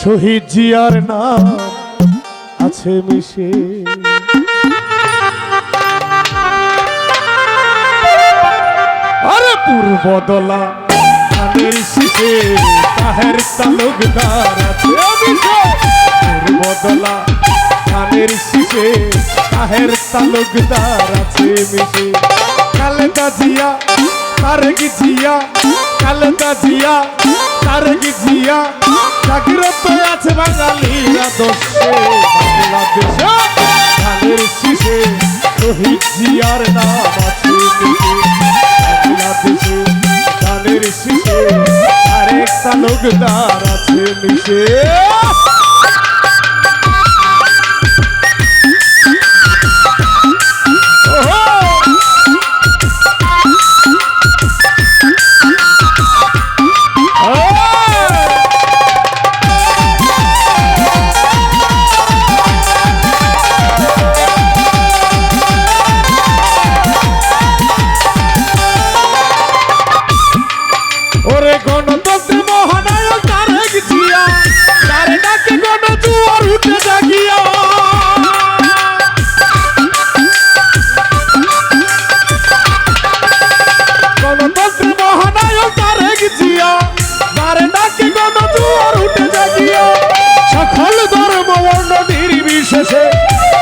শহীদ জিয়ার নাম আছে মিশে। আরে পূর্বদলা ধানের শীষে তাহের তালুকদার আছে মিশে। পূর্বদলা ধানের শীষে তাহের তালুকদার আছে মিশে। খালেদা জিয়া তারেক জিয়া, খালেদা জিয়া তারেক জিয়া, জাগ্রত আছে বাঙালির আদর্শে। বাংলাদেশে ধানের শীষে শহীদ জিয়ার নাম আছে মিশে। বাংলাদেশে ধানের শীষে তারেক তালুকদার আছে মিশে। ওরে গণতন্ত্রের মহানায়ক তারেক জিয়া, তার ডাকে গণজোয়ার উঠে জাগিয়া। গণতন্ত্রের মহানায়ক তারেক জিয়া, তার ডাকে গণজোয়ার উঠে জাগিয়া। সকল ধর্ম বর্ণ নির্বিশেষে,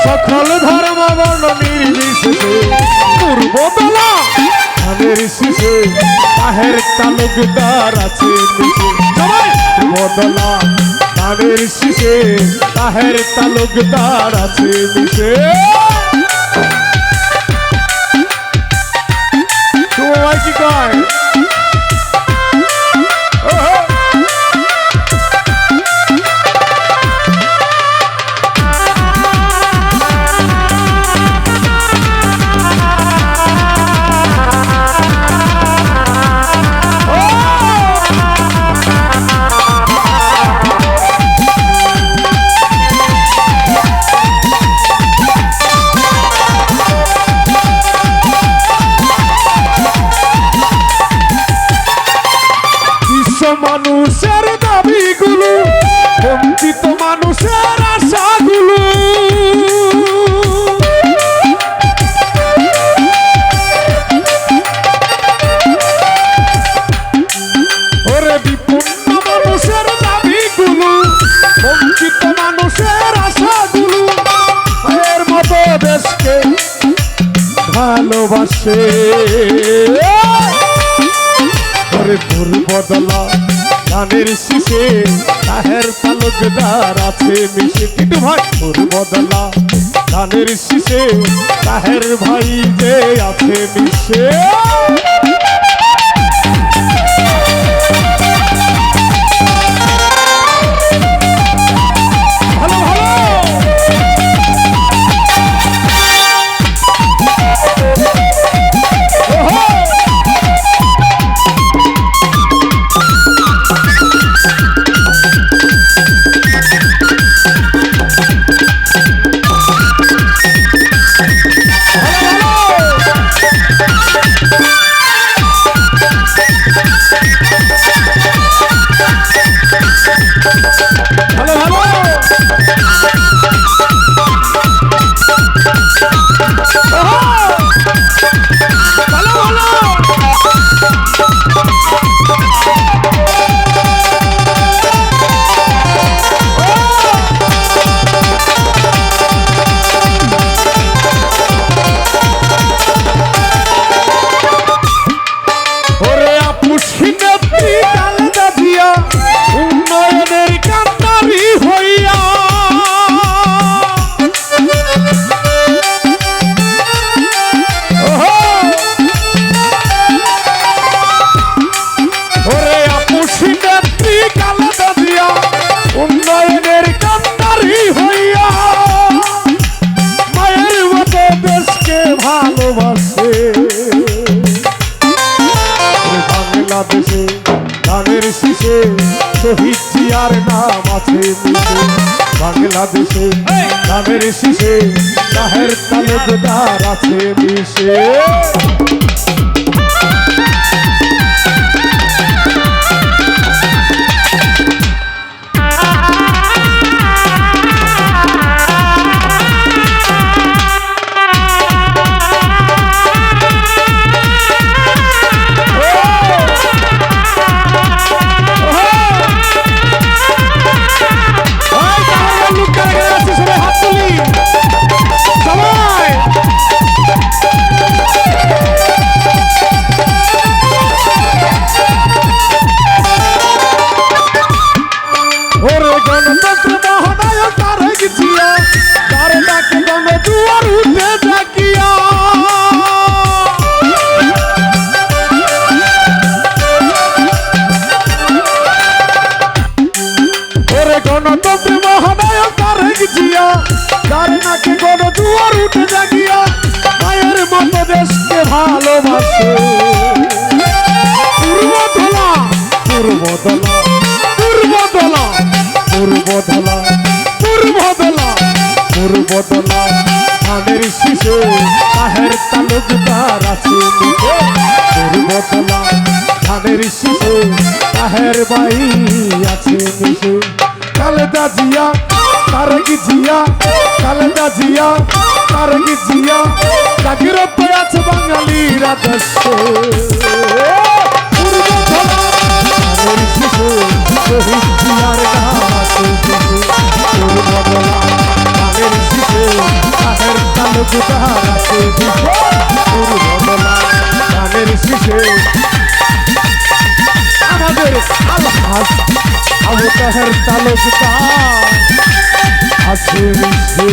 সকল ধর্ম বর্ণ নির্বিশেষে পূর্বদলা ধানের শীষে তাহের তালুকদার আছে মিশে। পূর্বদলা ধানের শীষে তাহের তালুকদার আছে মিশে। তোমার কি কয়? মানুষের দাবিগুলো, বঞ্চিত মানুষের আশাগুলো, ওরে বিপন্ন মানুষের দাবিগুলো, বঞ্চিত মানুষের আশাগুলো, এর মতো দেশকে ভালোবাসে। পূর্বদলা ধানের শীষে তাহের তালুকদার আছে মিশে। কিন্তু ভাই পূর্বদলা ধানের শীষে তাহের ভাই যে আছে মিশে। ভালো ভালো উন্নয়নের কান্ডারি হইয়া। ওরে আপুসি নেত্রী খালেদা জিয়া উন্নয়নের কান্ডারি হইয়া, মায়ের মতো দেশকে ভালোবাসে। বাংলাদেশে ধানের শীষে শহীদ জিয়ার নাম আছে মিশে। বাংলাদেশে ধানের শীষে তাহের তালুকদার আছে মিশে। গণতন্ত্র মহানায়ক তারেক জিয়া, যার নাকি গণজুয়ার উঠে জাগিয়া মায়ের মতো দেশকে ভালোবাসে। পূর্বধলা পূর্বধলা পূর্বধলা পূর্বধলা পূর্বধলা পূর্বধলা ধানের শীষে তাহের তালুকদার আছে মিশে। পূর্বধলা ধানের শীষে তাহের বাই আছে মিশে। খালেদা জিয়া তারেক জিয়া, খালেদা জিয়া তারেক জিয়া, জাগিরত আছে বাঙালিরা দেশে। পূর্বধলা ধানের শীষে শহীদ জিয়ার নাম আছে মিশে। পূর্বধলা ধানের শীষে তাহের তালুকদার আছে মিশে। পূর্বধলা ধানের শীষে আমাদের আলহাজ আবু তাহের তালুকদার আছে মিশে।